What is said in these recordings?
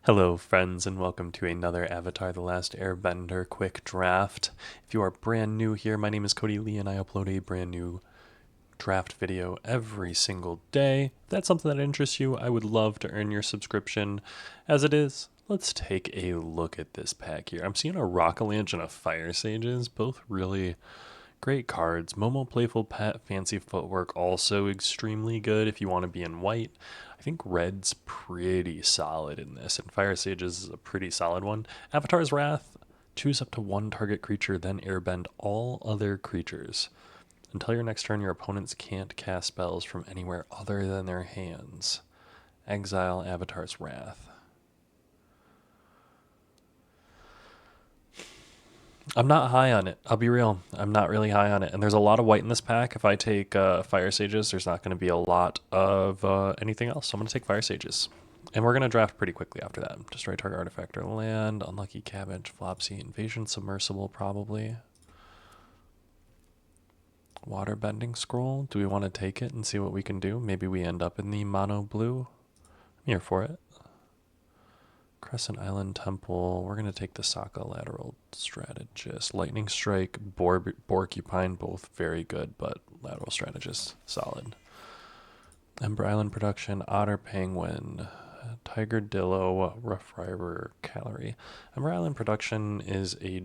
Hello, friends, and welcome to another Avatar The Last Airbender quick draft. If you are brand new here, my name is Cody Lee, and I upload a brand new draft video every single day. If that's something that interests you, I would love to earn your subscription. As it is, let's take a look at this pack here. I'm seeing a Rockalanch and a Fire Sages, both really great cards. Momo Playful Pet, Fancy Footwork, also extremely good if you want to be in white. I think red's pretty solid in this, and Fire Sages is a pretty solid one. Avatar's Wrath, choose up to one target creature, then airbend all other creatures. Until your next turn, your opponents can't cast spells from anywhere other than their hands. Exile Avatar's Wrath. I'm not high on it. I'll be real. I'm not really high on it. And there's a lot of white in this pack. If I take Fire Sages, there's not going to be a lot of anything else. So I'm going to take Fire Sages. And we're going to draft pretty quickly after that. Destroy target artifact or land. Unlucky Cabbage. Flopsy. Invasion Submersible, probably. Water Bending Scroll. Do we want to take it and see what we can do? Maybe we end up in the mono blue. I'm here for it. Crescent Island Temple. We're going to take the Sokka Lateral Strategist. Lightning Strike, Borcupine, both very good, but Lateral Strategist, solid. Ember Island Production, Otter Penguin, Tiger Dillo, Rough Rider Calorie. Ember Island Production is a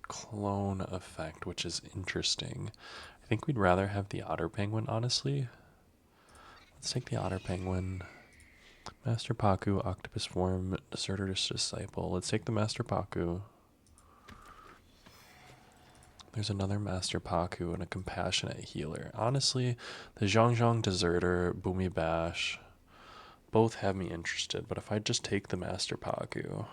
clone effect, which is interesting. I think we'd rather have the Otter Penguin, honestly. Let's take the Otter Penguin. Master Paku, Octopus Form, Deserter's Disciple. Let's take the Master Paku. There's another Master Paku and a Compassionate Healer. Honestly, the Zhang Deserter, Boomy Bash, both have me interested, but if I just take the Master Paku.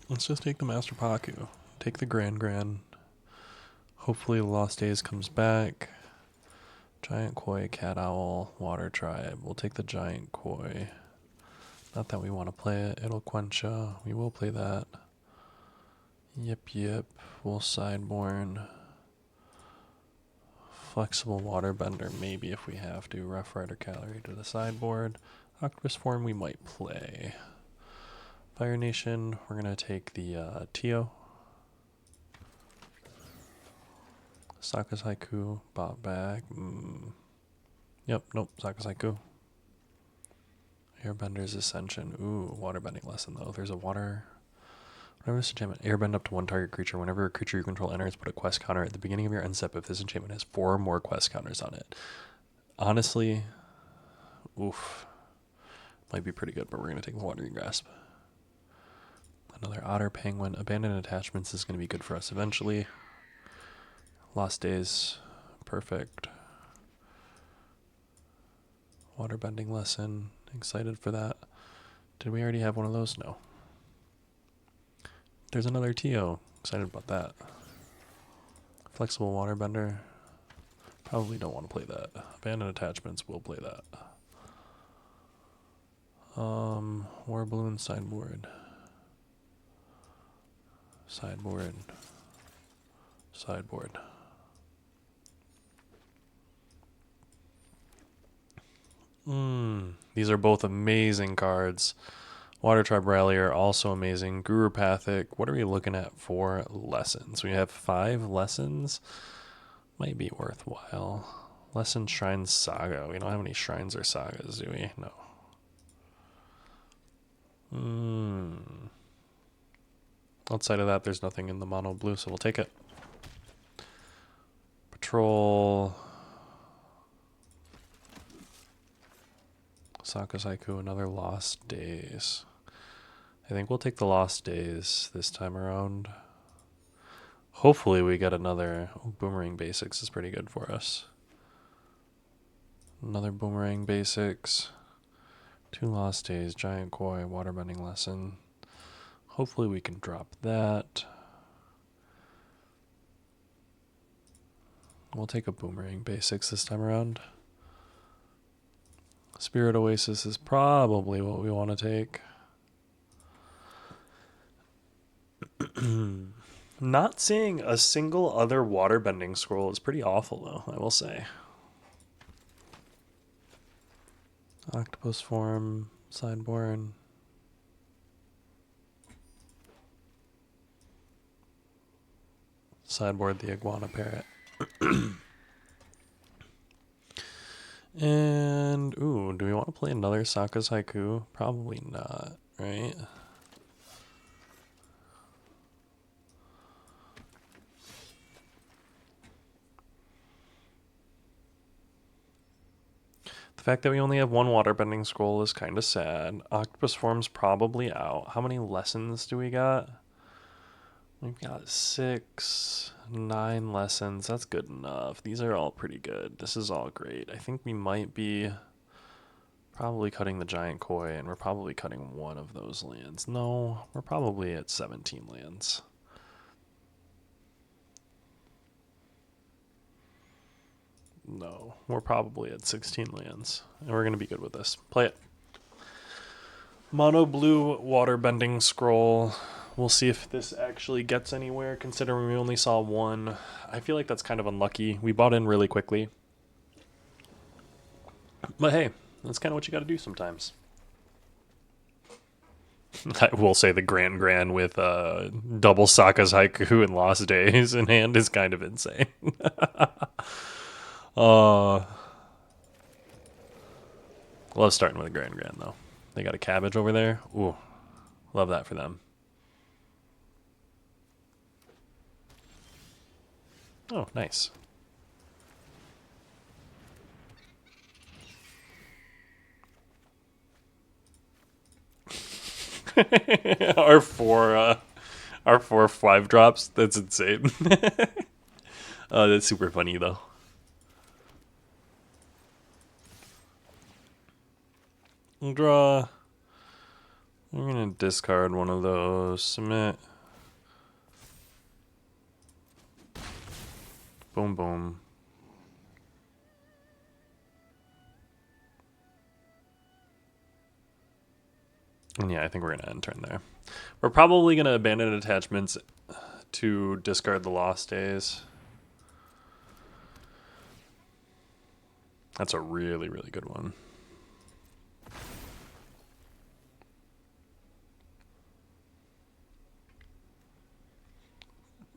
Let's just take the Master Paku. Take the Grand. Hopefully the Lost Days comes back. Giant Koi, Cat Owl, Water Tribe. We'll take the Giant Koi. Not that we want to play it. It'll Quencha. We will play that. Yep. We'll Sideborn. Flexible Waterbender, maybe if we have to. Rough Rider Calorie to the sideboard. Octopus Form we might play. Fire Nation, we're going to take the Tio. Sokka's Haiku, bought back. Yep, nope, Sokka's Haiku. Airbender's Ascension. Ooh, waterbending lesson though. There's a water. Whenever this enchantment, airbend up to one target creature. Whenever a creature you control enters, put a quest counter at the beginning of your end step if this enchantment has 4 or more quest counters on it. Honestly, oof. Might be pretty good, but we're going to take the Wandering Grasp. Another Otter Penguin. Abandoned Attachments is going to be good for us eventually. Lost Days, perfect. Waterbending lesson, excited for that. Did we already have one of those? No. There's another TO, excited about that. Flexible Waterbender, probably don't want to play that. Abandoned Attachments, we'll play that. War Balloon sideboard. Sideboard. These are both amazing cards. Water Tribe Rallier, also amazing. Gurupathic, what are we looking at for lessons? We have 5 lessons. Might be worthwhile. Lesson Shrine Saga. We don't have any shrines or sagas, do we? No. Outside of that, there's nothing in the mono blue, so we'll take it. Patrol. Sokka's Haiku, another Lost Days. I think we'll take the Lost Days this time around. Hopefully we get another. Boomerang Basics is pretty good for us. Another Boomerang Basics. 2 Lost Days, Giant Koi, Waterbending Lesson. Hopefully we can drop that. We'll take a Boomerang Basics this time around. Spirit Oasis is probably what we want to take. Not seeing a single other waterbending scroll is pretty awful, though, I will say. Octopus form, sideboard. Sideboard the iguana parrot. And, ooh, do we want to play another Sokka's Haiku? Probably not, right? The fact that we only have one waterbending scroll is kind of sad. Octopus form's probably out. How many lessons do we got? We've got 6, 9 lessons. That's good enough. These are all pretty good. This is all great. I think we might be probably cutting the giant koi, and we're probably cutting one of those lands. No, we're probably at 17 lands. No, we're probably at 16 lands, and we're going to be good with this. Play it. Mono blue waterbending scroll. We'll see if this actually gets anywhere, considering we only saw one. I feel like that's kind of unlucky. We bought in really quickly. But hey, that's kind of what you got to do sometimes. I will say the Grand with double Sokka's Haiku and Lost Days in hand is kind of insane. Love starting with a Grand though. They got a cabbage over there. Ooh, love that for them. Oh, nice. our four 5 drops. That's insane. That's super funny though. Draw. I'm gonna discard one of those. Submit. Boom, boom. And yeah, I think we're gonna end turn there. We're probably gonna abandon attachments to discard the Lost Days. That's a really, really good one.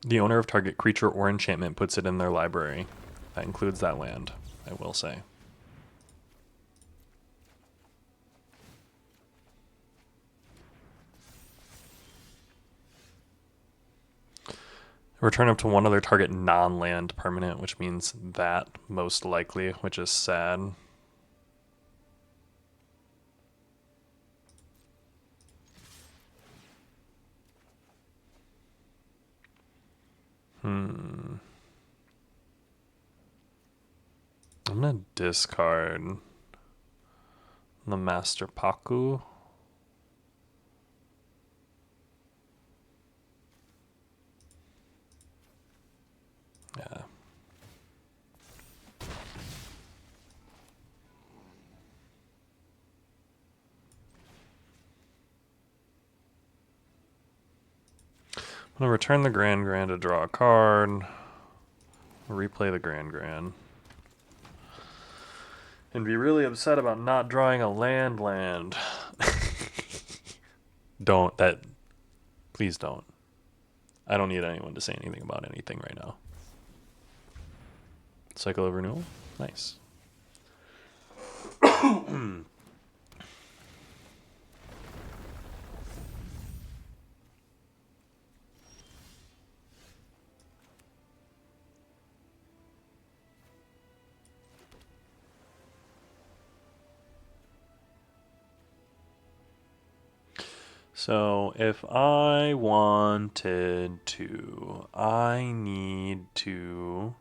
The owner of target creature or enchantment puts it in their library. That includes that land, I will say. Return up to one other target non-land permanent, which means that most likely, which is sad. I'm gonna discard the Master Paku. Yeah. I'm gonna return the Grand to draw a card. Replay the Grand. And be really upset about not drawing a land. Don't. Please don't. I don't need anyone to say anything about anything right now. Cycle of renewal? Nice. So if I wanted to, I need to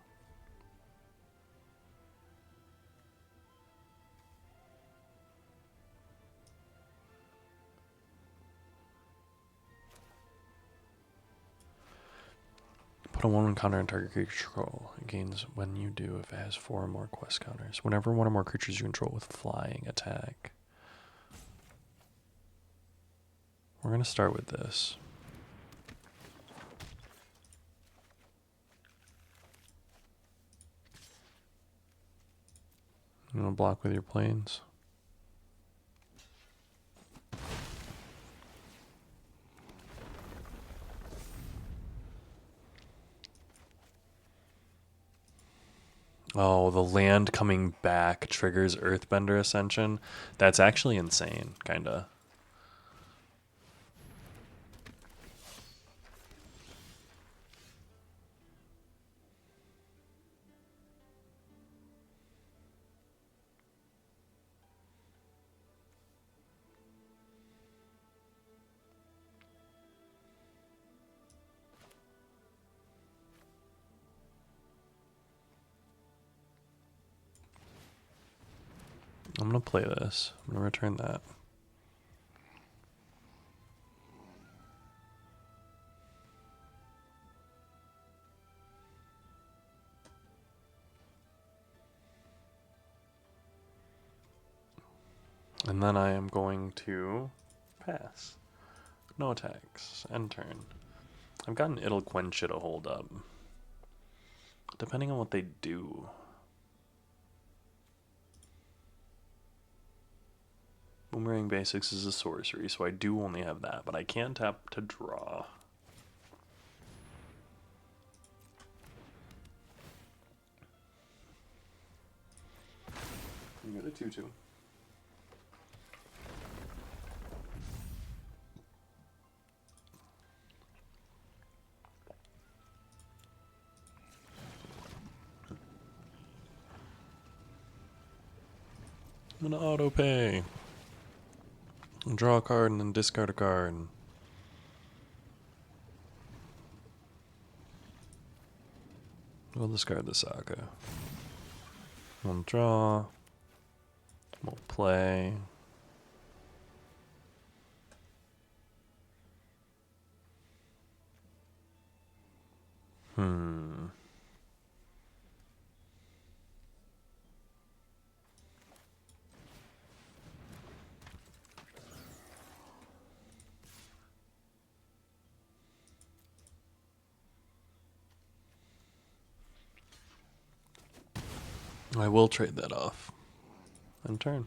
put a 1/1 counter on target creature control. It gains when you do if it has 4 or more quest counters. Whenever one or more creatures you control with flying attack. We're going to start with this. You want to block with your planes? Oh, the land coming back triggers Earthbender Ascension. That's actually insane, kinda. I'm gonna play this. I'm gonna return that. And then I am going to pass. No attacks. End turn. I've got an It'll Quench It to hold up. Depending on what they do. Boomerang Basics is a sorcery, so I do only have that, but I can tap to draw. You got a 2-2. I'm gonna auto pay. Draw a card and then discard a card. We'll discard the Saga. We'll draw. We'll play. I will trade that off. End turn.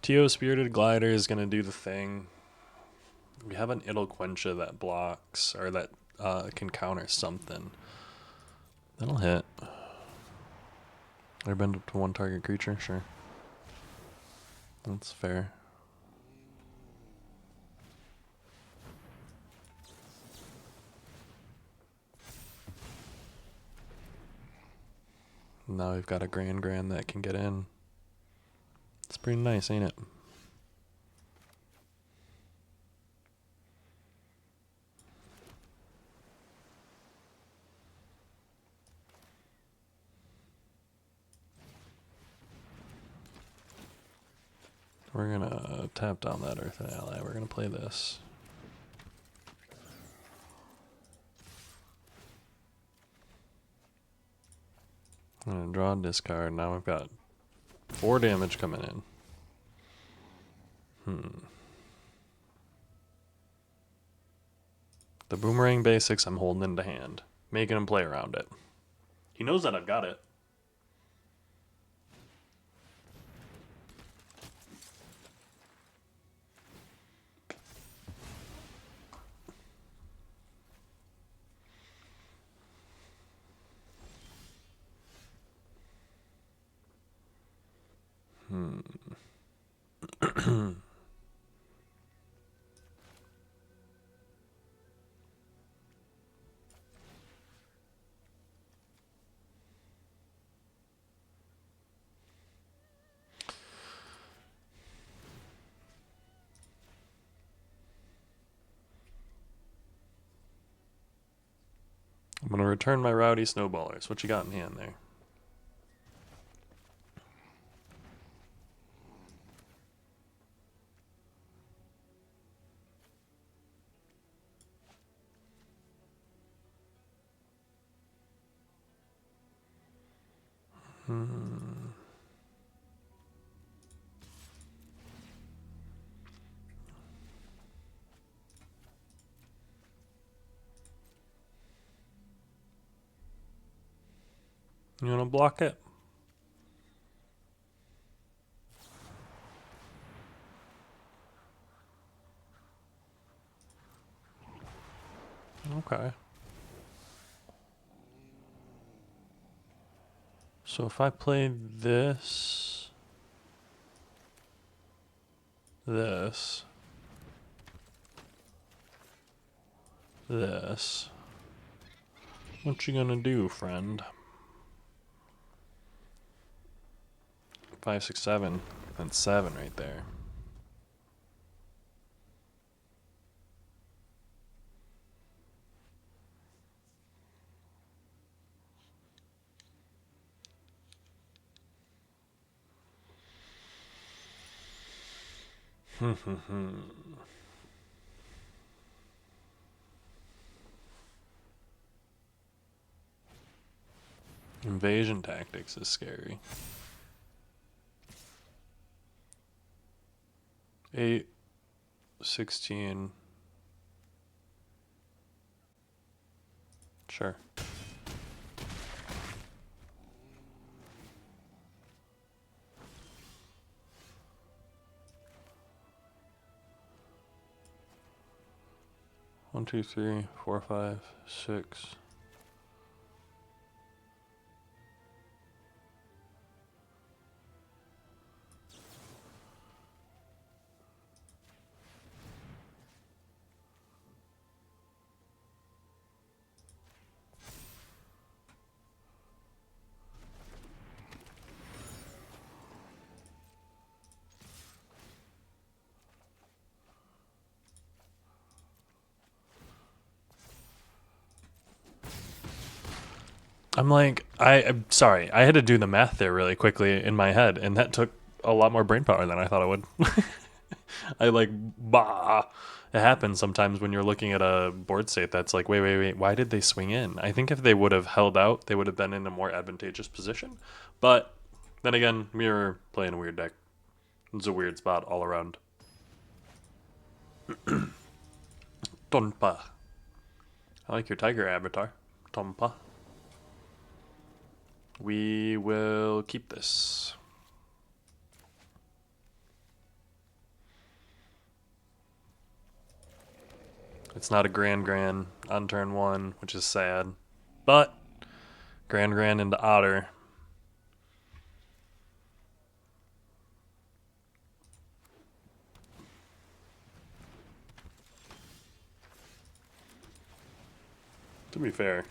Tio Spirited Glider is going to do the thing. We have an It'll Quencha that blocks, or that can counter something. That'll hit. Airbend up to one target creature? Sure. That's fair. Now we've got a Grand that can get in. It's pretty nice, ain't it? We're gonna tap down that Earthen Ally. We're gonna play this. I'm gonna draw a discard. Now we've got 4 damage coming in. The Boomerang Basics I'm holding into hand. Making him play around it. He knows that I've got it. I'm gonna return my Rowdy Snowballers. What you got in hand there? You wanna block it? Okay. So if I play this, this, this, what you gonna do, friend? 5, 6, 7, and 7 right there. Invasion tactics is scary. 8, 16. Sure. One, two, three, 4, 5, 6. I'm sorry. I had to do the math there really quickly in my head, and that took a lot more brain power than I thought it would. It happens sometimes when you're looking at a board state that's like, wait, why did they swing in? I think if they would have held out, they would have been in a more advantageous position. But then again, we were playing a weird deck. It's a weird spot all around. Tonpa. I like your tiger avatar. Tonpa. We will keep this. It's not a Grand on turn 1, which is sad. But Grand into Otter. To be fair,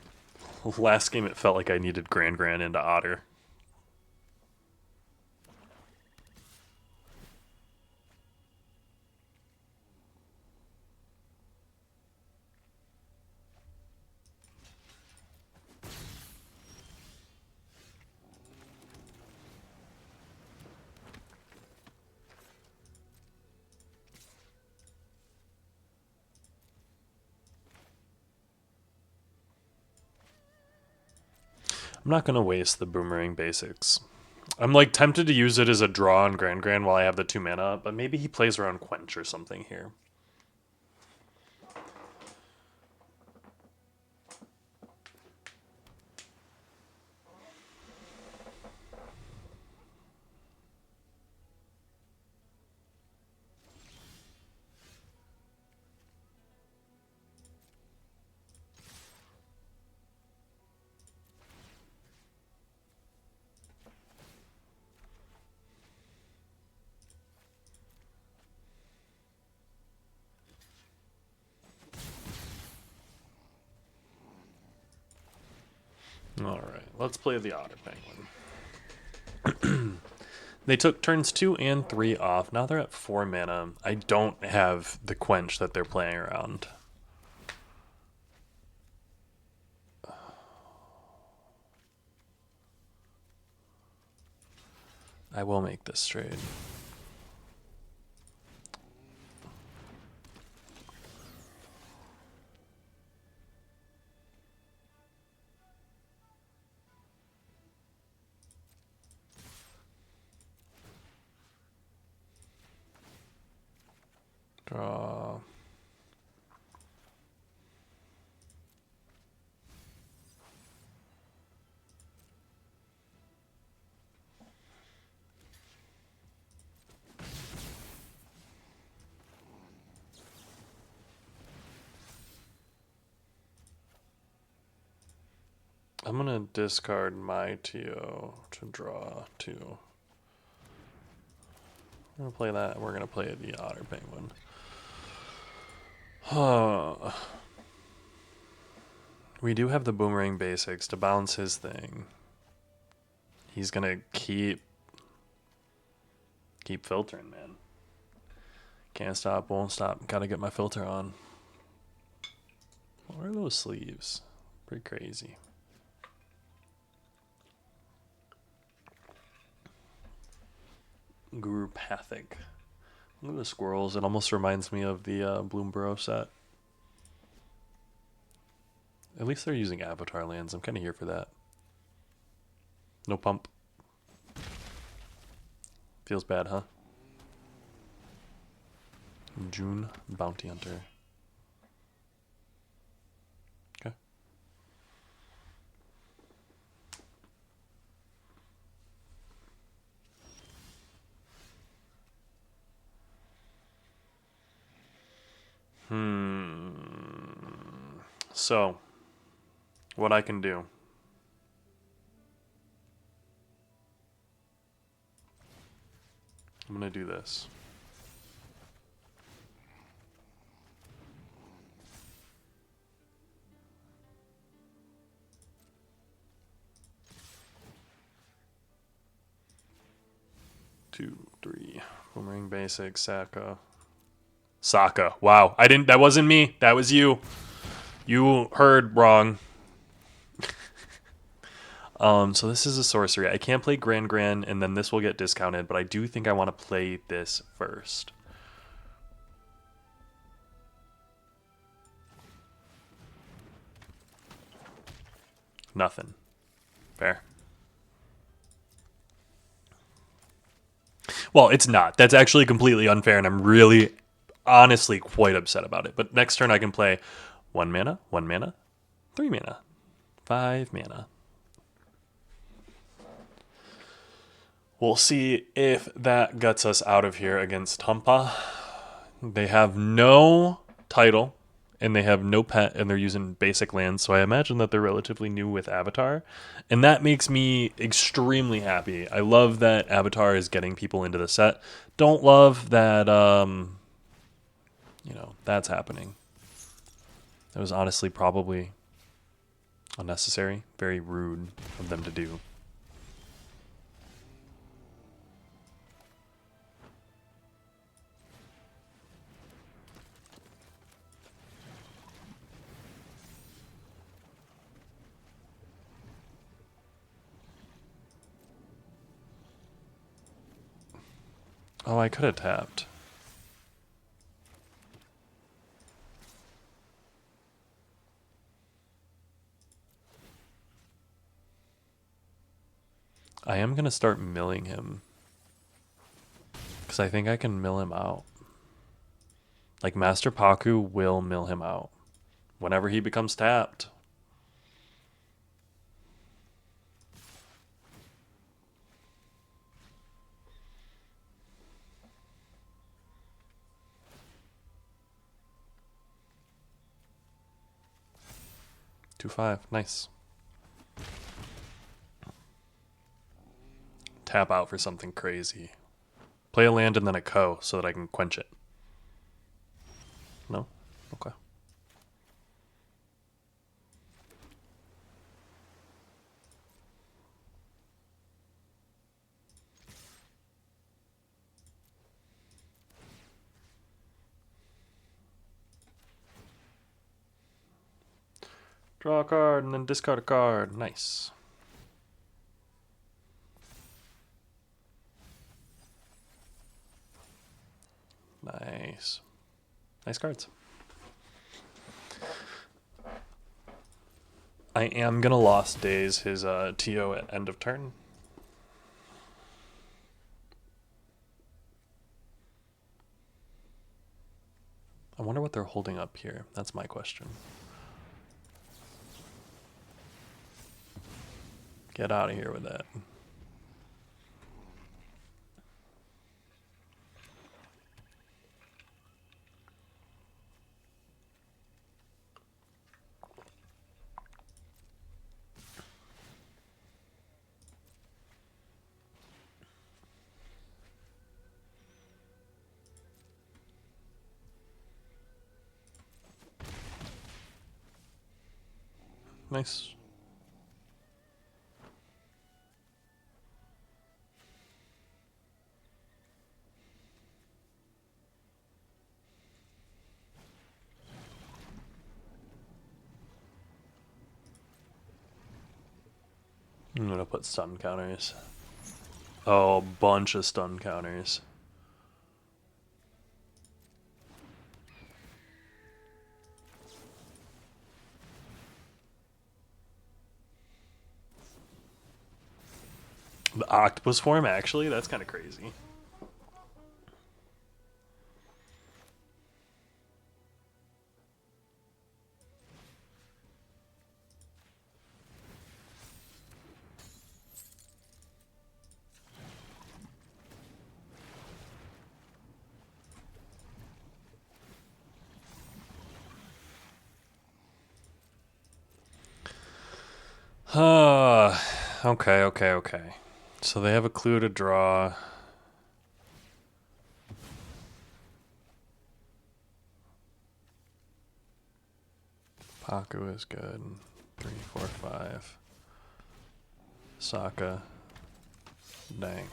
last game it felt like I needed Grand into Otter. I'm not going to waste the Boomerang basics. I'm like tempted to use it as a draw on Grand while I have the 2 mana, but maybe he plays around Quench or something here. Alright, let's play the Otter Penguin. They took turns 2 and 3 off. Now they're at 4 mana. I don't have the Quench that they're playing around. I will make this trade. Draw. I'm gonna discard my TO to draw 2. We're gonna play that. We're gonna play the Otter Penguin. We do have the Boomerang basics to balance his thing. He's gonna keep filtering, man. Can't stop, won't stop. Gotta get my filter on. What are those sleeves? Pretty crazy. Gurupathic. Look at the squirrels. It almost reminds me of the Bloomburrow set. At least they're using Avatar lands. I'm kind of here for that. No pump. Feels bad, huh? June Bounty Hunter. Okay. So, what I can do. I'm going to do this. Two, three. Boomerang basic, Saka. Saka. Wow. That wasn't me. That was you. You heard wrong. So this is a sorcery. I can't play Grand and then this will get discounted, but I do think I want to play this first. Nothing. Fair. Well, it's not. That's actually completely unfair, and I'm really, honestly, quite upset about it. But next turn I can play 1 mana, 1 mana, 3 mana, 5 mana. We'll see if that gets us out of here against Tampa. They have no title, and they have no pet, and they're using basic lands, so I imagine that they're relatively new with Avatar, and that makes me extremely happy. I love that Avatar is getting people into the set. Don't love that, that's happening. That was honestly probably unnecessary, very rude of them to do. Oh, I could have tapped. I am going to start milling him. Because I think I can mill him out. Like, Master Paku will mill him out. Whenever he becomes tapped. Two, 5. Nice. Tap out for something crazy. Play a land and then a co so that I can quench it. No? Okay. Draw a card and then discard a card. Nice. Nice. Nice cards. I am going to Lost Days his TO at end of turn. I wonder what they're holding up here. That's my question. Get out of here with that. Nice. I'm gonna put stun counters. Oh, a bunch of stun counters. The octopus form, actually? That's kind of crazy. Okay. So they have a clue to draw. Paku is good. 3, 4, 5. Sokka. Dang.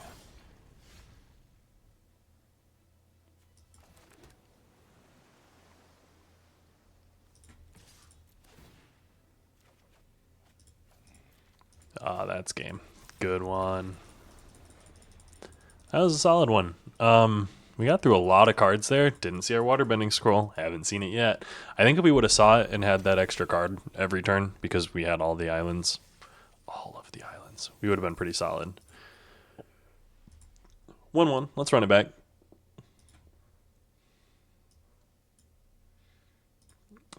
Ah, that's game. Good one. That was a solid one. We got through a lot of cards there. Didn't see our waterbending scroll. Haven't seen it yet. I think if we would have saw it and had that extra card every turn because we had all the islands, we would have been pretty solid. 1-1. Let's run it back.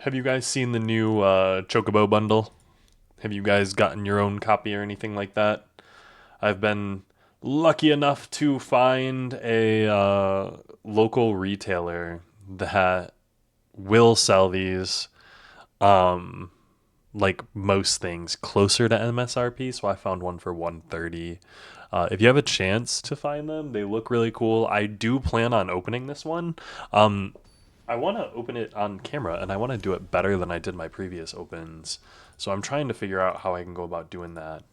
Have you guys seen the new Chocobo bundle? Have you guys gotten your own copy or anything like that? I've been lucky enough to find a local retailer that will sell these, like most things, closer to MSRP. So I found one for 130. If you have a chance to find them, they look really cool. I do plan on opening this one. I want to open it on camera, and I want to do it better than I did my previous opens. So I'm trying to figure out how I can go about doing that.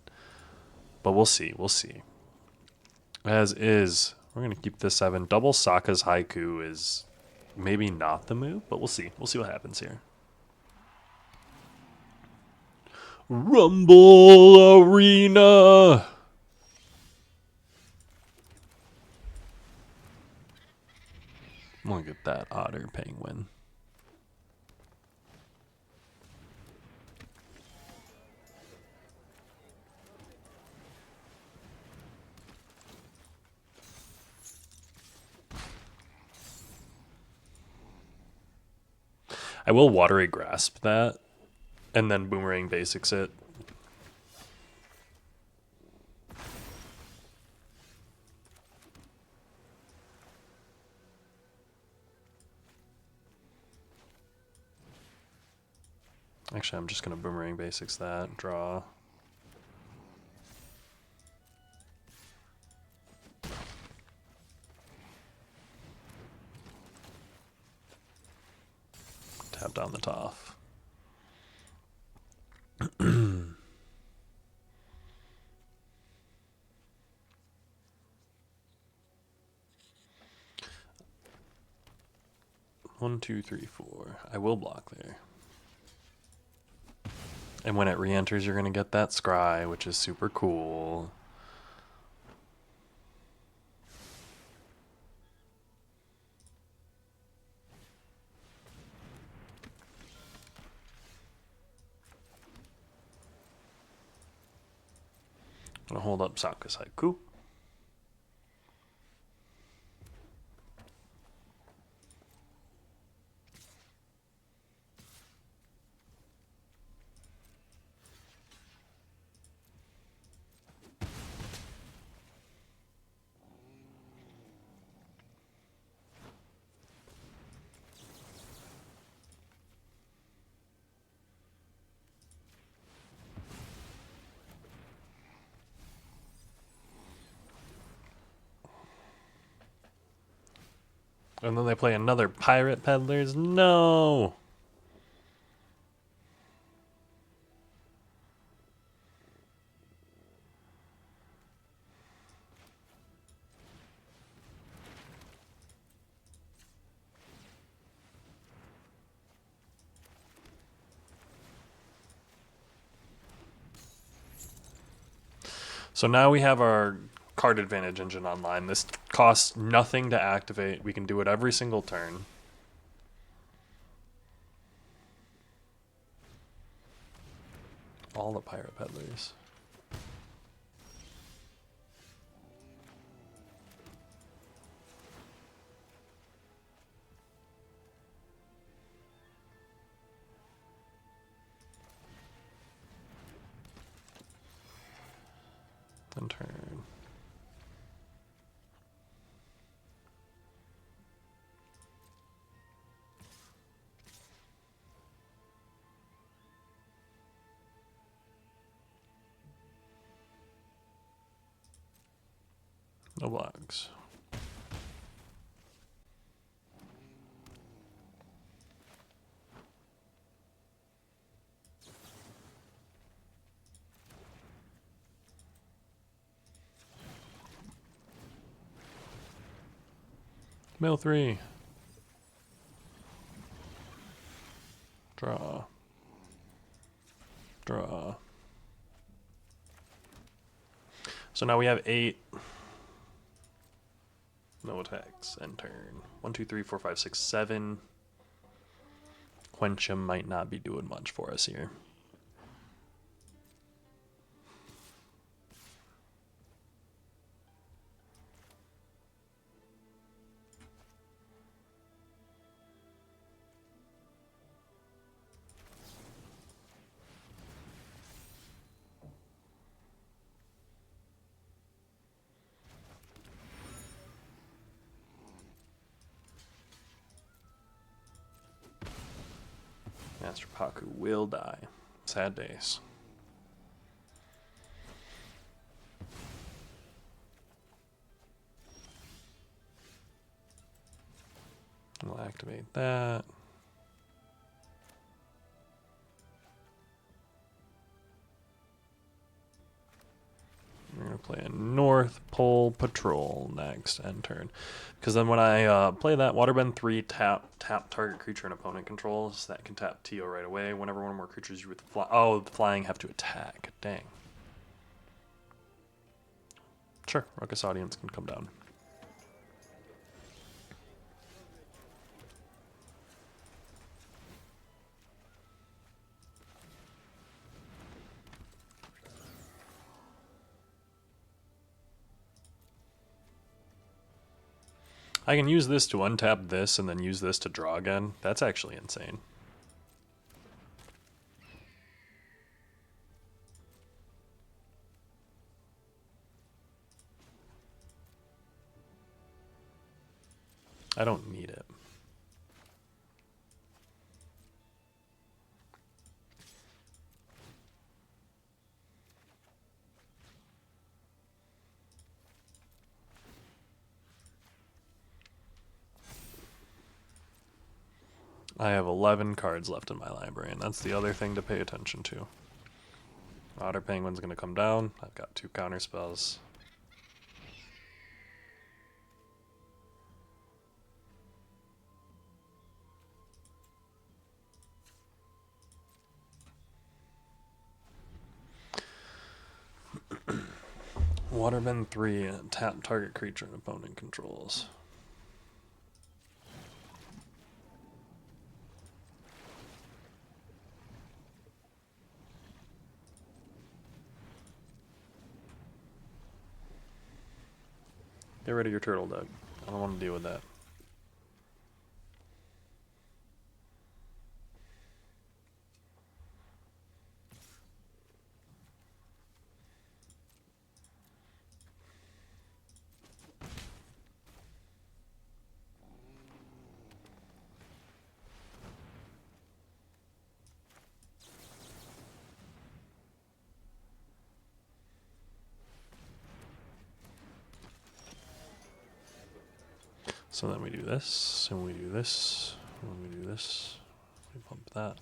But we'll see. As is, we're going to keep this 7. Double Sokka's Haiku is maybe not the move, but we'll see. We'll see what happens here. Rumble Arena! Look at that otter penguin. I will watery grasp that and then boomerang basics it. Actually, I'm just going to boomerang basics that, draw. Tap down the top. One, two, three, four. I will block there. And when it re-enters, you're going to get that scry, which is super cool. I'm going to hold up Sokka's Haiku. And then they play another Pirate Peddlers. No! So now we have our card advantage engine online. This costs nothing to activate. We can do it every single turn. All the pirate peddlers. And turn. No blocks. Mill 3. Draw. Draw. So now we have 8. No attacks. End turn. 1, 2, 3, 4, 5, 6, 7. Quench him might not be doing much for us here. Master Paku will die. Sad days. We'll activate that. We're going to play a North Pole Patrol next end turn. Because then when I play that, Waterbend 3, tap target creature and opponent controls. That can tap TO right away. Whenever one or more creatures you with fly. Oh, the flying have to attack. Dang. Sure, Ruckus Audience can come down. I can use this to untap this and then use this to draw again. That's actually insane. I don't need it. I have 11 cards left in my library, and that's the other thing to pay attention to. Otter Penguin's going to come down. I've got 2 counter spells. Waterbend 3, tap target creature and opponent controls. Get rid of your turtle, Doug. I don't want to deal with that. So then we do this, and we do this, and we do this. We pump that.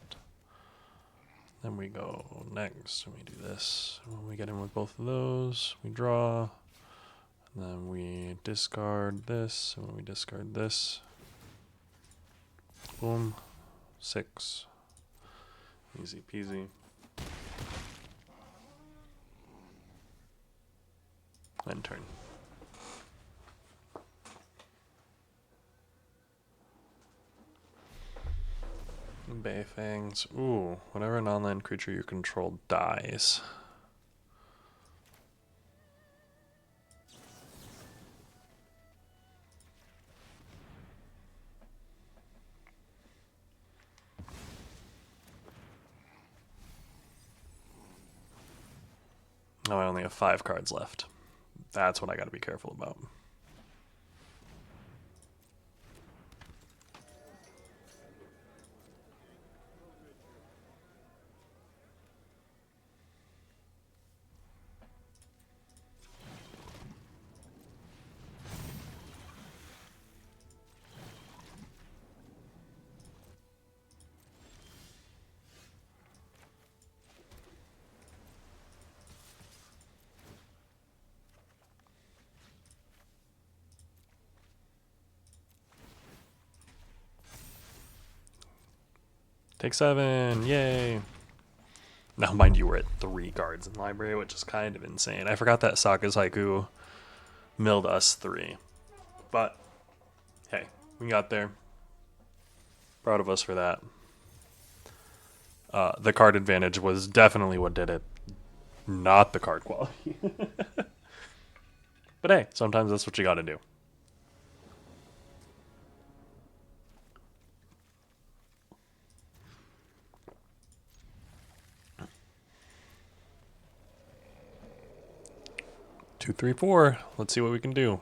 Then we go next, and we do this. And when we get in with both of those, we draw. And then we discard this, and when we discard this, boom, 6. Easy peasy. End turn. Bay Fangs. Ooh, whenever a non-land creature you control dies. Oh, I only have 5 cards left. That's what I gotta be careful about. Take 7, yay! Now, mind you, we're at 3 cards in library, which is kind of insane. I forgot that Sokka's Haiku milled us 3. But, hey, we got there. Proud of us for that. The card advantage was definitely what did it, not the card quality. But hey, sometimes that's what you gotta do. Two, three, four. Let's see what we can do.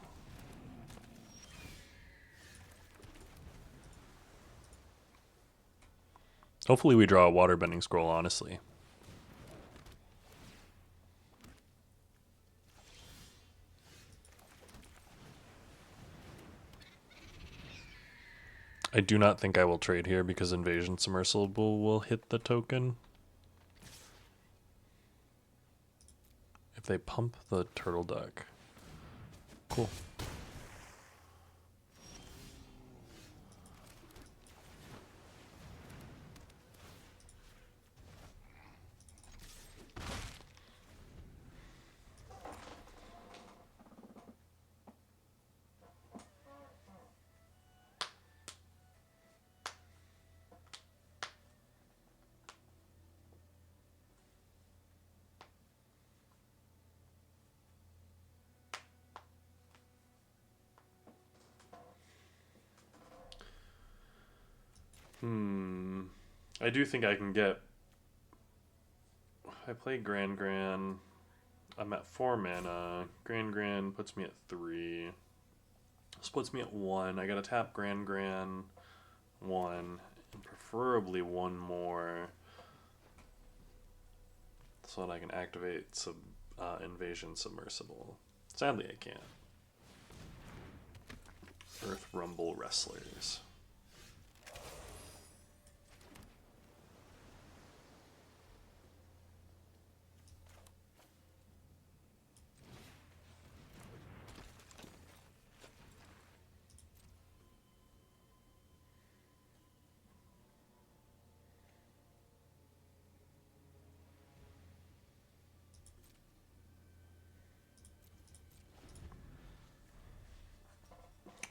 Hopefully we draw a waterbending scroll, honestly. I do not think I will trade here because Invasion Submersible will hit the token. If they pump the turtle duck. Cool. I do think I can get... I play Grand. I'm at 4 mana. Grand puts me at 3. Splits me at 1. I gotta tap Grand 1. And preferably one more. So that I can activate Invasion Submersible. Sadly, I can't. Earth Rumble Wrestlers.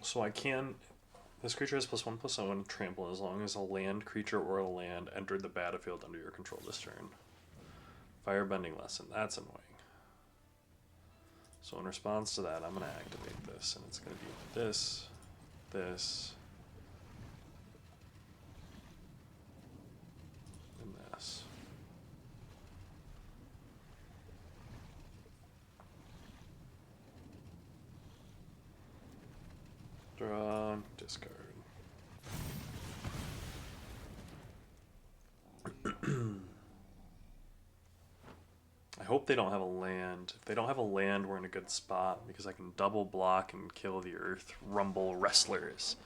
So I can... This creature has +1/+1 trample as long as a land creature or a land entered the battlefield under your control this turn. Firebending Lesson. That's annoying. So in response to that, I'm going to activate this, and it's going to be this, this, and this. Draw, discard. I hope they don't have a land. If they don't have a land, we're in a good spot because I can double block and kill the Earth Rumble Wrestlers.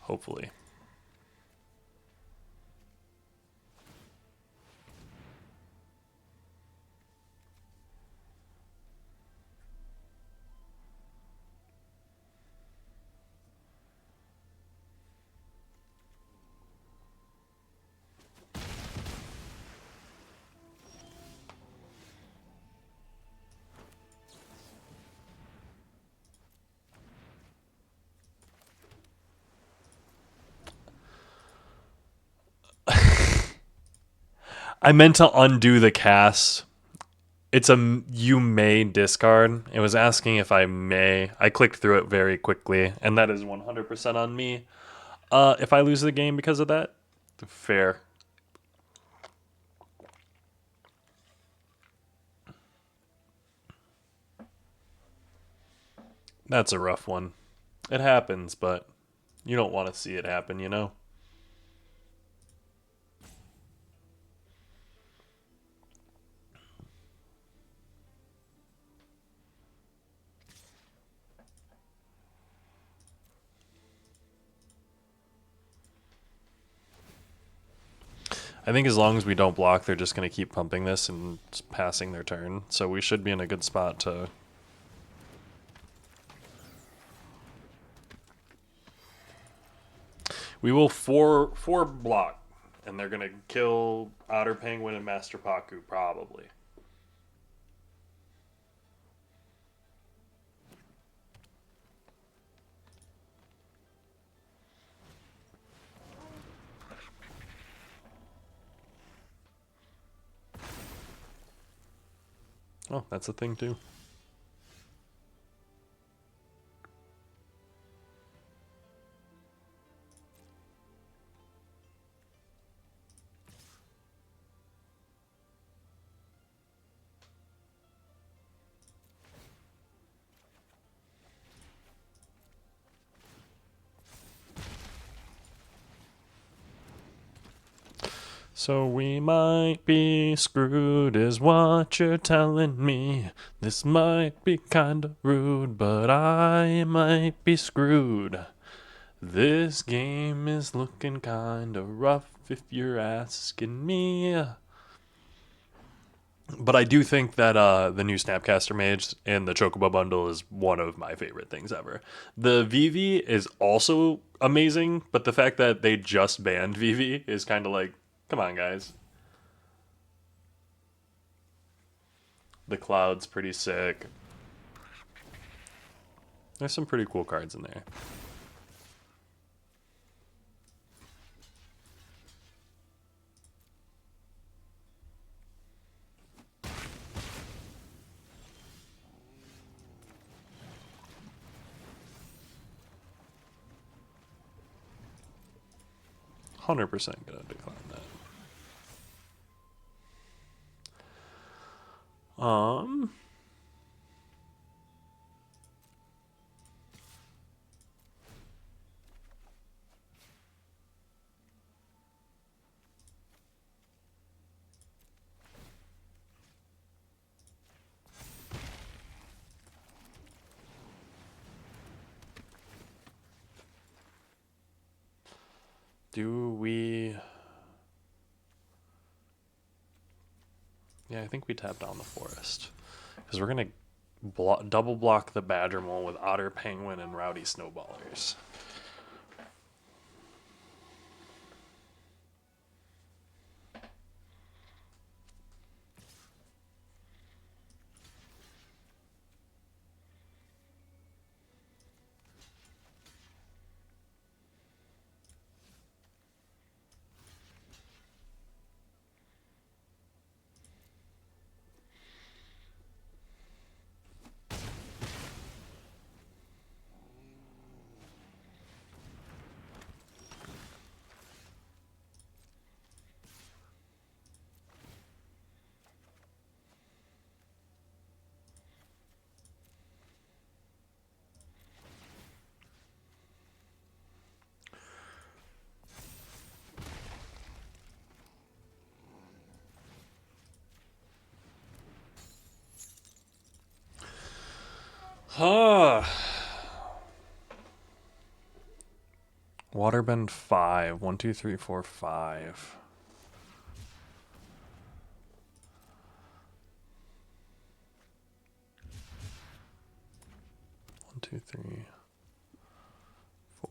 Hopefully. I meant to undo the cast. It's a you may discard. It was asking if I may. I clicked through it very quickly, and that is 100% on me. If I lose the game because of that, fair. That's a rough one. It happens, but you don't want to see it happen, you know? I think as long as we don't block, they're just going to keep pumping this and passing their turn. So we should be in a good spot to... We will four block, and they're going to kill Otter Penguin and Master Paku, probably. Oh, that's a thing too. So we might be screwed is what you're telling me. This might be kinda rude, but I might be screwed. This game is looking kinda rough if you're asking me. But I do think that the new Snapcaster Mage and the Chocobo bundle is one of my favorite things ever. The VV is also amazing, but the fact that they just banned VV is kind of like, come on, guys. The Cloud's pretty sick. There's some pretty cool cards in there. %100% gonna decline that. Do we... Yeah, I think we tap down the forest. Because we're going to double block the Badger Mole with Otter Penguin and Rowdy Snowballers. Waterbend 5. 1, 2, 3, 4, 5. 1, 2, 3, 4.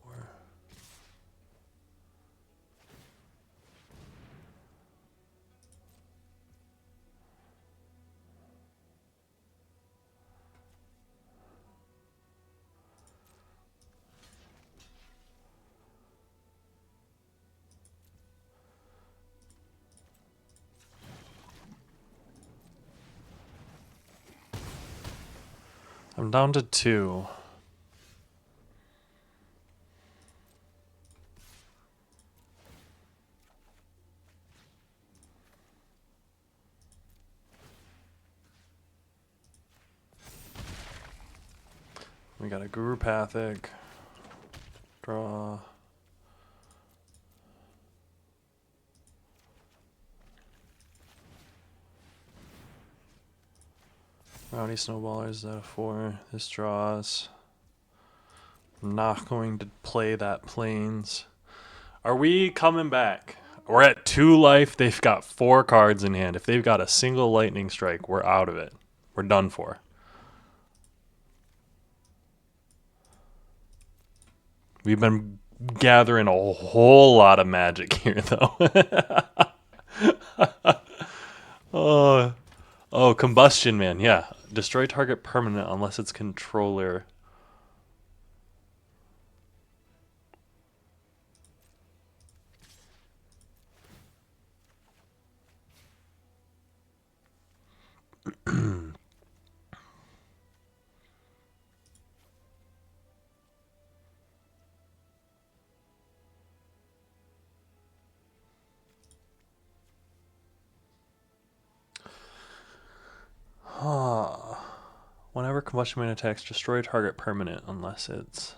I'm down to 2. We got a Gurupathic. Draw. Rowdy Snowballers at a 4. This draws. I'm not going to play that Plains. Are we coming back? We're at 2 life. They've got 4 cards in hand. If they've got a single Lightning Strike, we're out of it. We're done for. We've been gathering a whole lot of magic here, though. Oh, Combustion Man. Yeah. Destroy target permanent unless its controller. Whenever Combustion Man attacks, destroy target permanent unless it's...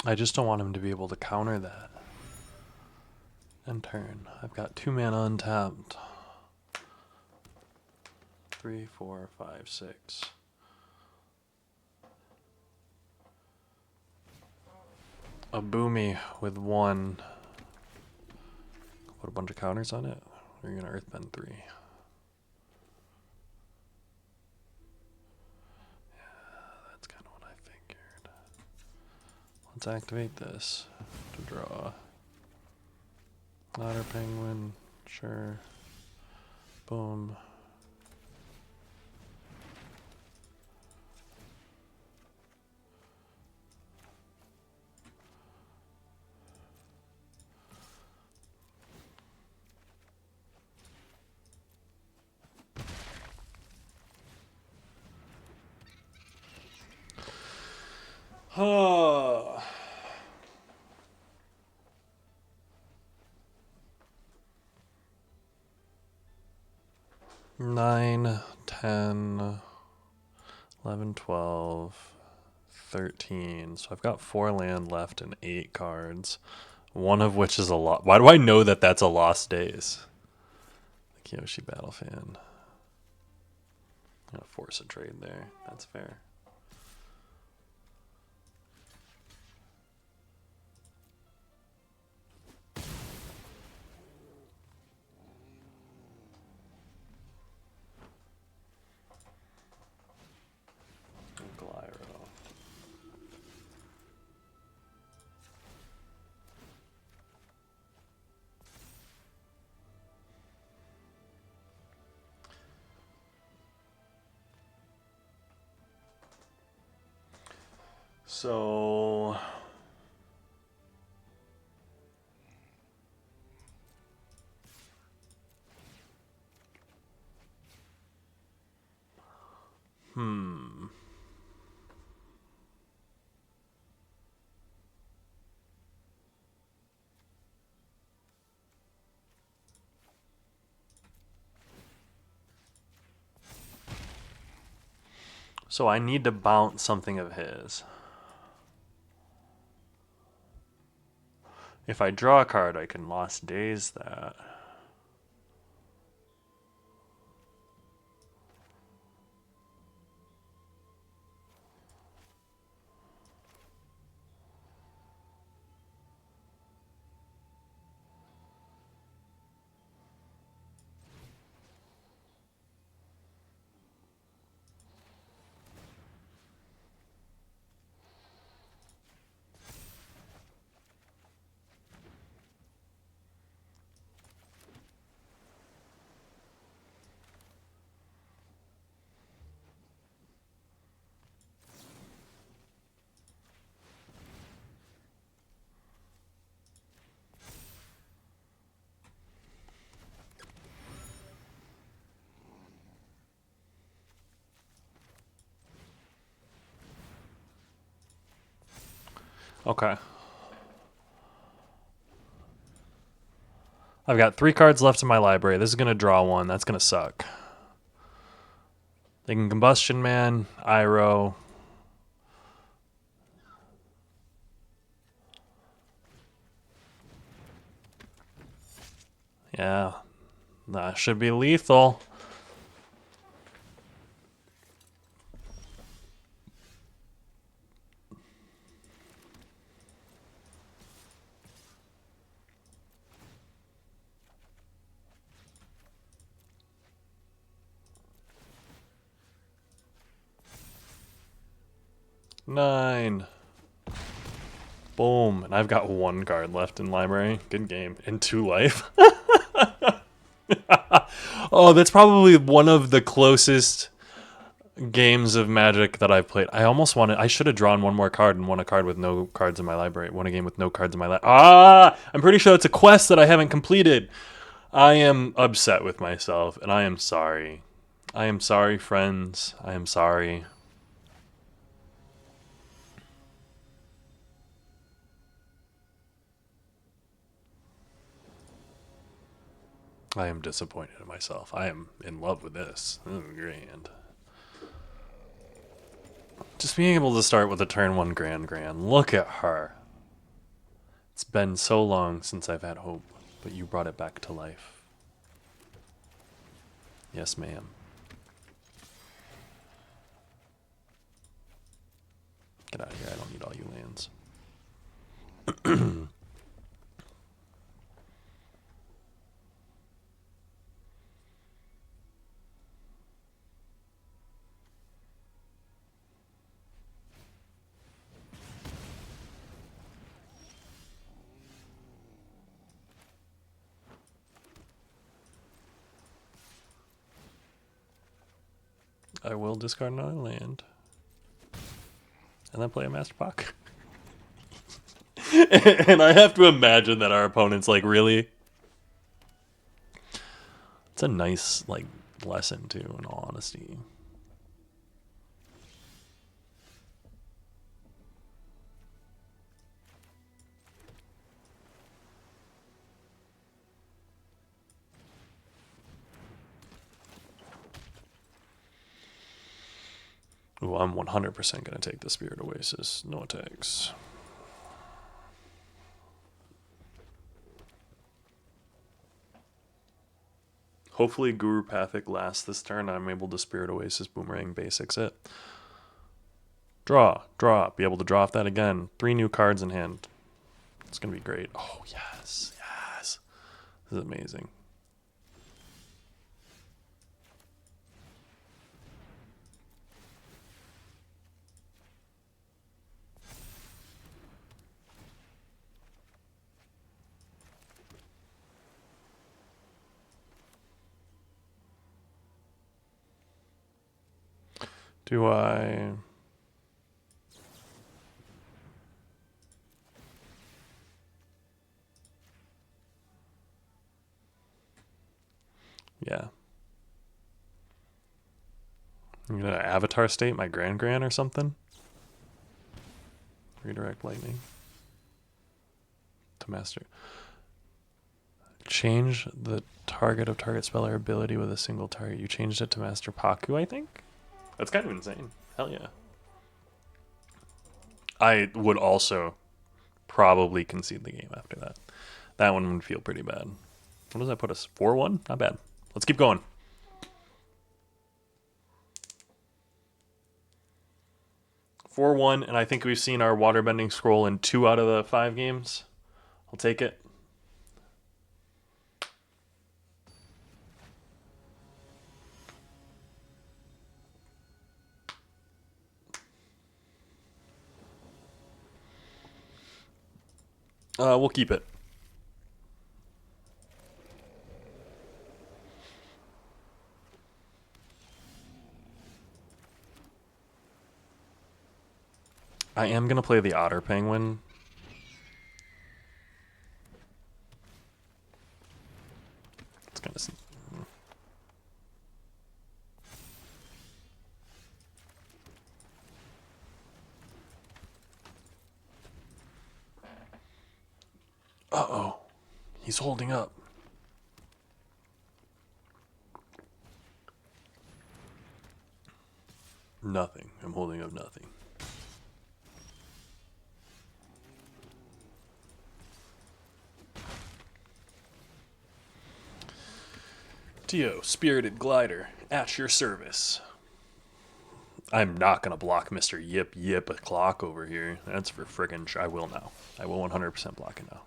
I just don't want him to be able to counter that. End turn. I've got 2 mana untapped. 3, 4, 5, 6. A Boomy with 1. Put a bunch of counters on it. Or you're gonna Earthbend 3. That's kind of what I figured. Let's activate this to draw. Otter Penguin, sure. Boom. Oh. 9, 10, 11, 12, 13. So I've got 4 land left and 8 cards. One of which is a lot. Why do I know that that's a Lost Days? The Kyoshi Battle Fan. I'm gonna force a trade there. That's fair. Glyro. So So I need to bounce something of his. If I draw a card, I can Lost Days that. Okay. I've got 3 cards left in my library. This is going to draw one. That's going to suck. Thinking Combustion Man, Iroh. Yeah. That should be lethal. Nine. Boom. And I've got 1 card left in library. Good game. And 2 life. Oh, that's probably one of the closest games of Magic that I've played. I should have drawn 1 more card and won a card with no cards in my library. Won a game with no cards in my library. I'm pretty sure it's a quest that I haven't completed. I am upset with myself, and I am sorry. I am sorry, friends. I am sorry. I am disappointed in myself. I am in love with this. This is grand. Just being able to start with a turn 1 grand. Look at her. It's been so long since I've had hope, but you brought it back to life. Yes, ma'am. Get out of here. I don't need all you lands. I will discard another land. And then play a Master Puck. And I have to imagine that our opponent's like, really? It's a nice, like, lesson, too, in all honesty. Ooh, I'm 100% going to take the Spirit Oasis. No attacks. Hopefully Guru Pathic lasts this turn. I'm able to Spirit Oasis Boomerang Basics it. Draw. Be able to draw off that again. 3 new cards in hand. It's going to be great. Oh, yes. This is amazing. Do I... Yeah. I'm going to Avatar State my Grand or something. Redirect Lightning. To Master. Change the target of target spell or ability with a single target. You changed it to Master Paku, I think? That's kind of insane. Hell yeah. I would also probably concede the game after that. That one would feel pretty bad. What does that put us? 4-1? Not bad. Let's keep going. And I think we've seen our waterbending scroll in 2 out of the 5 games. I'll take it. We'll keep it. I am going to play the Otter Penguin. It's kind of... He's holding up. Nothing. I'm holding up nothing. Dio, Spirited Glider, at your service. I'm not going to block Mr. Yip Yip a clock over here. That's for friggin' sure. I will now. I will 100% block it now.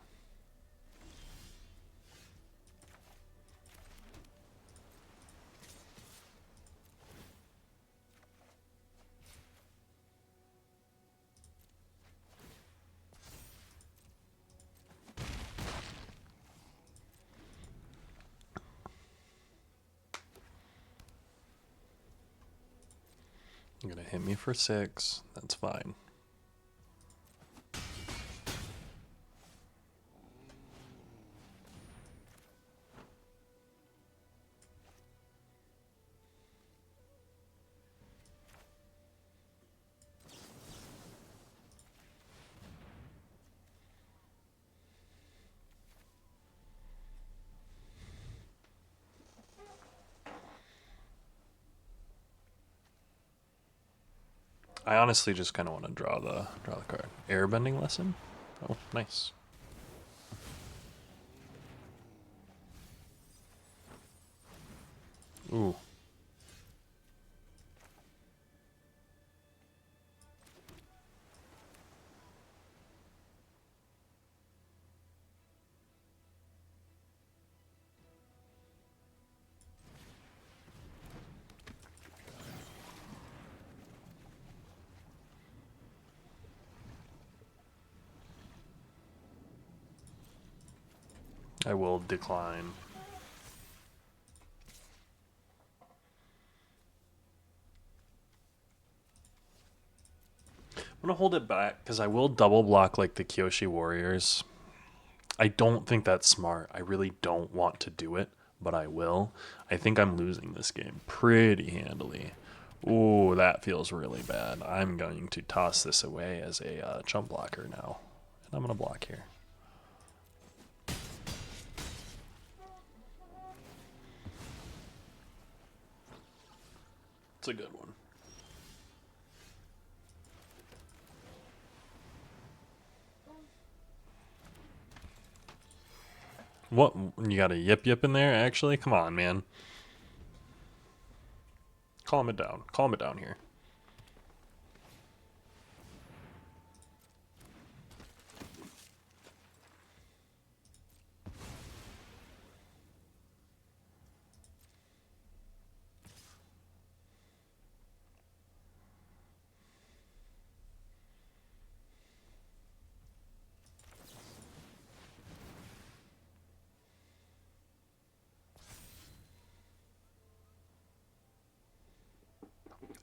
You're going to hit me for 6. That's fine. I honestly just kind of want to draw the card. Airbending lesson? Oh, nice. Ooh. I will decline. I'm going to hold it back because I will double block like the Kyoshi Warriors. I don't think that's smart. I really don't want to do it, but I will. I think I'm losing this game pretty handily. Ooh, that feels really bad. I'm going to toss this away as a chump blocker now. And I'm going to block here. It's a good one. What? You got a yip yip in there, actually? Come on, man. Calm it down. Calm it down here.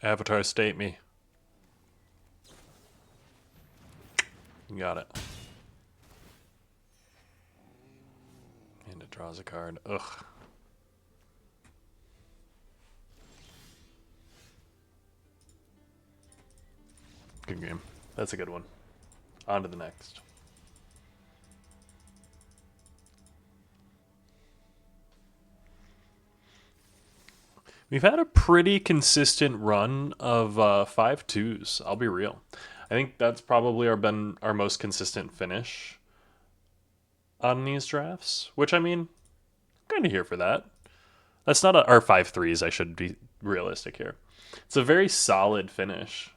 Avatar, state me. You got it. And it draws a card. Ugh. Good game. That's a good one. On to the next. We've had a pretty consistent run of 5-2s. I'll be real. I think that's probably been our most consistent finish on these drafts. Which, I mean, kind of here for that. That's not our 5-3s. I should be realistic here. It's a very solid finish.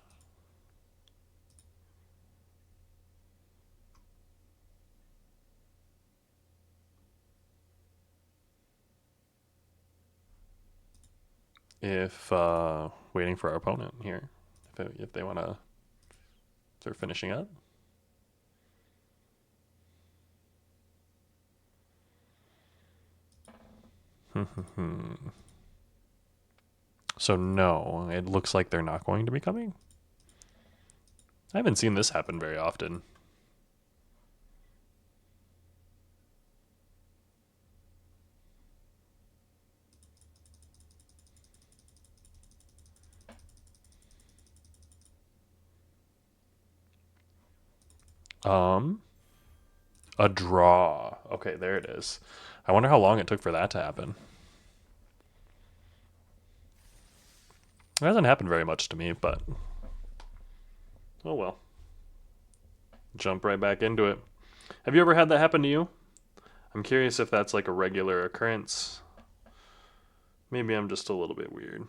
If waiting for our opponent here, if they want to start finishing up. So no, it looks like they're not going to be coming. I haven't seen this happen very often. A draw. Okay, there it is. I wonder how long it took for that to happen. It hasn't happened very much to me, but oh well. Jump right back into it. Have you ever had that happen to you? I'm curious if that's like a regular occurrence. Maybe I'm just a little bit weird.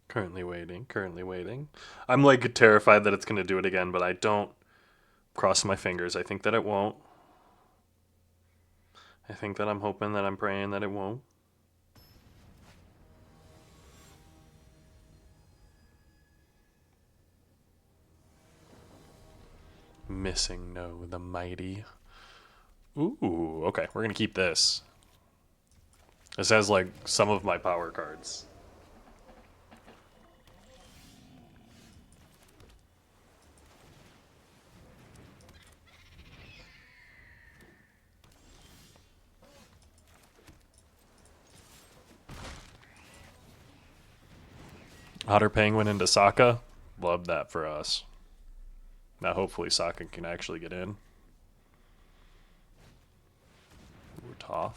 Currently waiting, currently waiting. I'm like terrified that it's going to do it again, but I don't cross my fingers. I think that it won't. I think that I'm hoping that I'm praying that it won't. Missing no, the mighty. Ooh, okay, we're gonna keep this. This has like some of my power cards. Otter Penguin into Sokka. Love that for us. Now hopefully Sokka can actually get in. Ooh, Toph.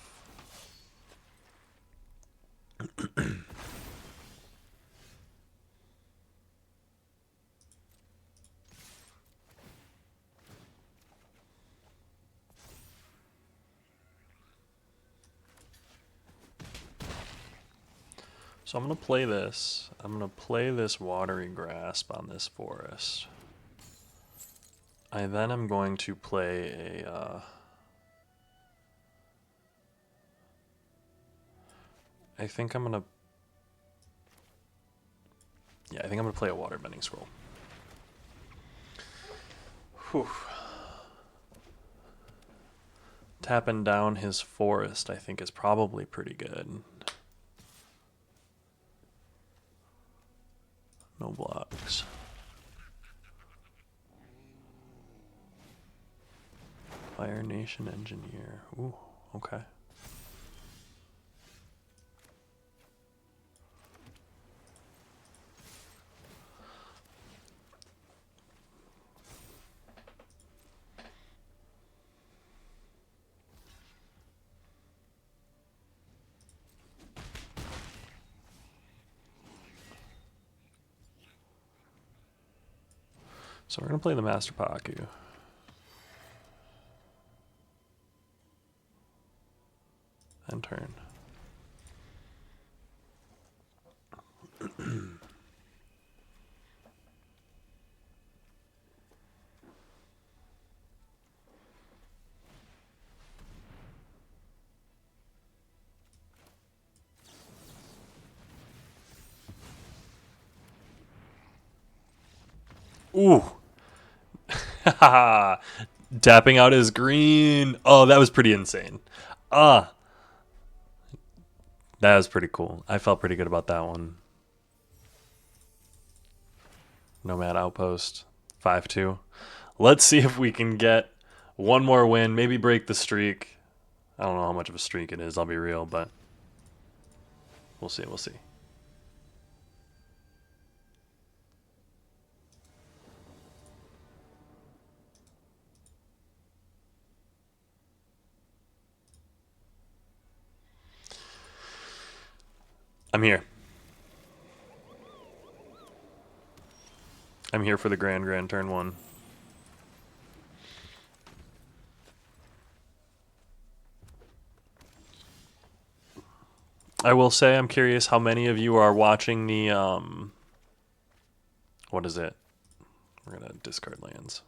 So I'm gonna play this. I'm gonna play this Watery Grasp on this forest. I then am going to play a I think I'm gonna I think I'm gonna play a Waterbending Scroll. Whew. Tapping down his forest, I think, is probably pretty good. No blocks. Fire Nation Engineer. Ooh, okay. So we're gonna play the Master Paku. End turn. Ooh. Tapping out his green. Oh, that was pretty insane. Ah. That was pretty cool. I felt pretty good about that one. Nomad Outpost. 5-2. Let's see if we can get one more win. Maybe break the streak. I don't know how much of a streak it is, I'll be real, but we'll see, we'll see. I'm here. I'm here for the grand turn one. I will say I'm curious how many of you are watching the what is it? We're gonna discard lands.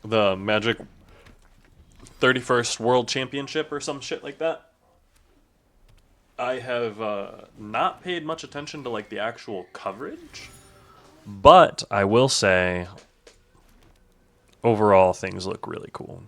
The Magic 31st World Championship or some shit like that. I have not paid much attention to like the actual coverage, but I will say overall things look really cool.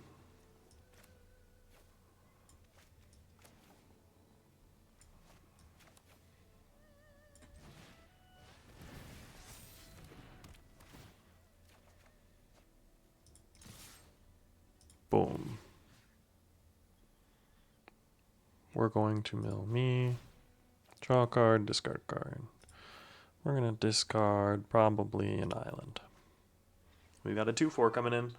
Boom. We're going to mill me. Draw a card, discard a card. We're going to discard probably an island. We got a 2/4 coming in.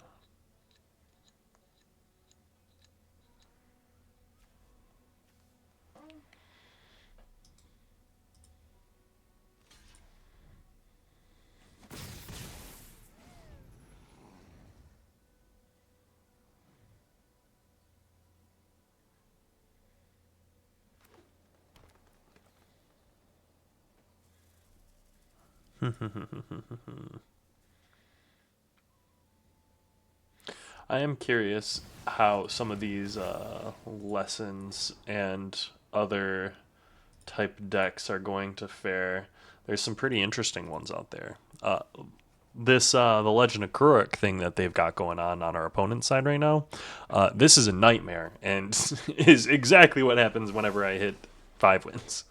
I am curious how some of these lessons and other type decks are going to fare. There's some pretty interesting ones out there. The Legend of Kuruk thing that they've got going on our opponent's side right now, this is a nightmare and is exactly what happens whenever I hit 5 wins.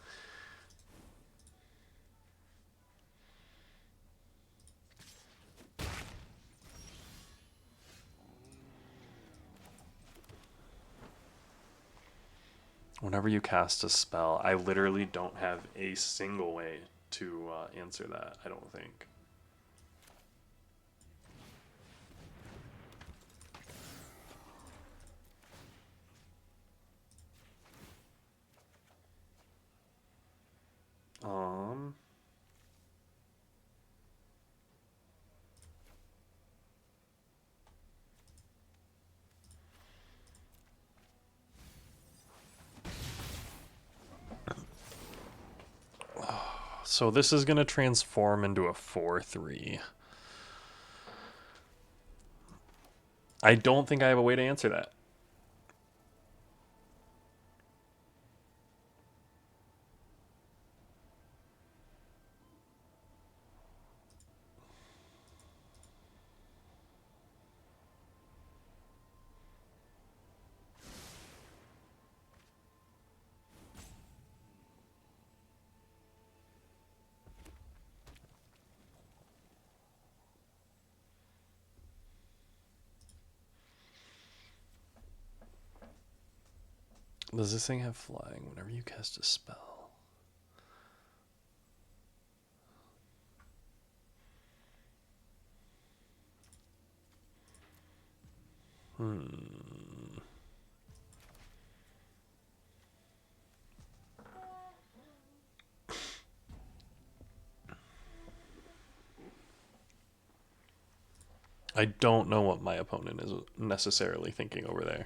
Whenever you cast a spell, I literally don't have a single way to answer that, I don't think. Um, so this is going to transform into a 4/3. I don't think I have a way to answer that. Does this thing have flying whenever you cast a spell? I don't know what my opponent is necessarily thinking over there.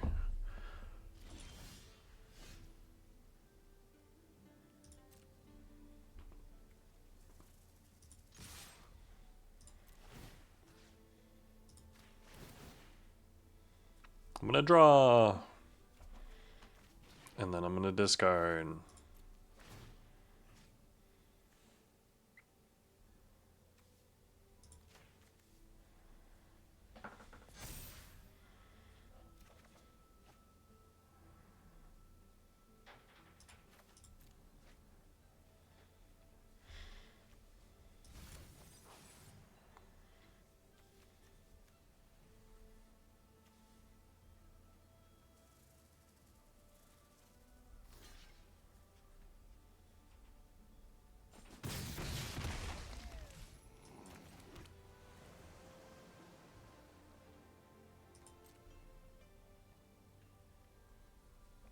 I'm going to draw. And then I'm going to discard.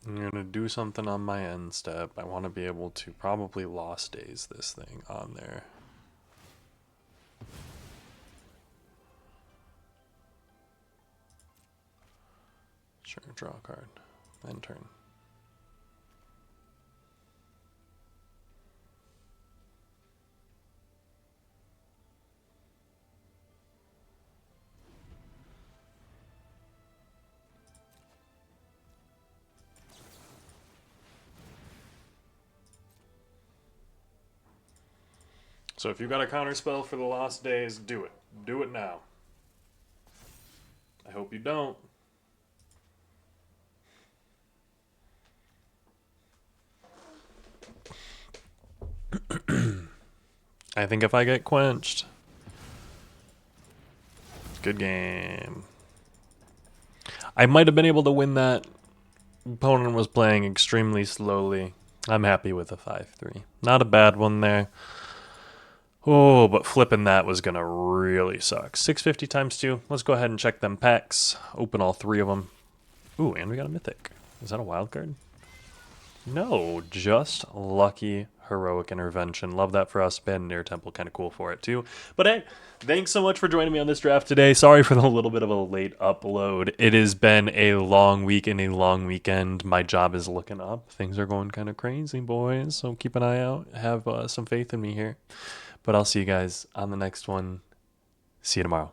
I'm going to do something on my end step. I want to be able to probably Lost Days this thing on there. Sure, draw a card. End turn. So if you've got a counter spell for the Lost Days, do it. Do it now. I hope you don't. I think if I get quenched, good game. I might have been able to win that. Opponent was playing extremely slowly. I'm happy with a 5-3. Not a bad one there. Oh, but flipping that was going to really suck. 650 times 2. Let's go ahead and check them packs. Open all 3 of them. Ooh, and we got a mythic. Is that a wild card? No, just lucky heroic intervention. Love that for us. Bandit Temple, kind of cool for it too. But hey, thanks so much for joining me on this draft today. Sorry for the little bit of a late upload. It has been a long week and a long weekend. My job is looking up. Things are going kind of crazy, boys. So keep an eye out. Have some faith in me here. But I'll see you guys on the next one. See you tomorrow.